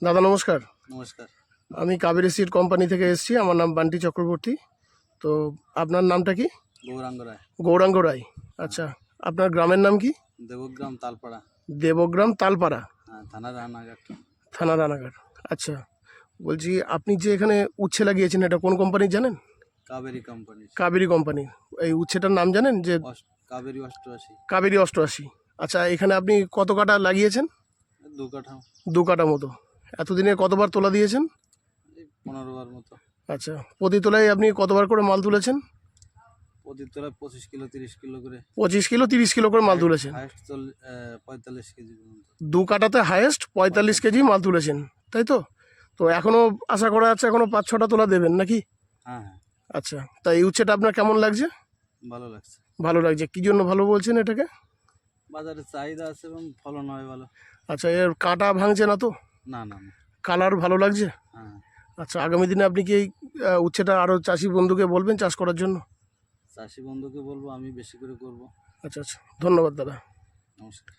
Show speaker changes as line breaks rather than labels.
দাদা নমস্কার।
নমস্কার।
আমি কাবেরী সিড কোম্পানি থেকে এসেছি। আমার নাম বান্টি চক্রবর্তী। তো আপনার নামটা কি?
গৌরাঙ্গ রায়।
গৌরাঙ্গ রায়। আচ্ছা, আপনার গ্রামের নাম কি?
দেবগ্রাম তালপাড়া।
দেবগ্রাম তালপাড়া,
হ্যাঁ, থানা রানাঘাট।
থানা রানাঘাট। আচ্ছা, বলছি আপনি যে এখানে উচ্ছে লাগিয়েছেন এটা কোন কোম্পানির জানেন?
কাবেরী কোম্পানি।
কাবেরী কোম্পানির। এই উচ্ছেটার নাম জানেন যে?
কাবেরী 88।
কাবেরী 88। আচ্ছা, এখানে আপনি কত কাঠা লাগিয়েছেন?
2 কাঠা।
2 কাঠা মতো। এতদিনে কতবার তোলা দিয়েছেন?
15 বার মতো।
আচ্ছা, প্রতি তোলায় আপনি কতবার করে মাল তুলেছেন?
প্রতি তোলায় 25 কিলো 30 কিলো করে।
25 কিলো 30 কিলো করে মাল তুলেছেন।
হাইস্ট 45 কেজি পর্যন্ত।
2 কাঠাতে হাইয়েস্ট 45 কেজি মাল তুলেছেন, তাই তো? তো এখনও আশা করা যাচ্ছে এখনও 5-6টা তোলা দেবেন নাকি?
হ্যাঁ হ্যাঁ।
আচ্ছা, তা এই উচ্ছেটা আপনার কেমন লাগছে?
ভালো লাগছে।
ভালো লাগছে। কী জন্য ভালো বলছেন এটাকে?
বাজারে চাহিদা আছে এবং ফলন হয় ভালো।
আচ্ছা, এর কাঁটা ভাঙছে না তো?
না না না।
কালার ভালো লাগছে?
হ্যাঁ।
আচ্ছা, আগামী দিনে আপনি কি এই উচ্ছেটা আরও চাষি বন্ধুকে বলবেন চাষ করার জন্য?
চাষি বন্ধুকে বলবো আমি বেশি করে করব।
আচ্ছা আচ্ছা, ধন্যবাদ দাদা।
নমস্কার।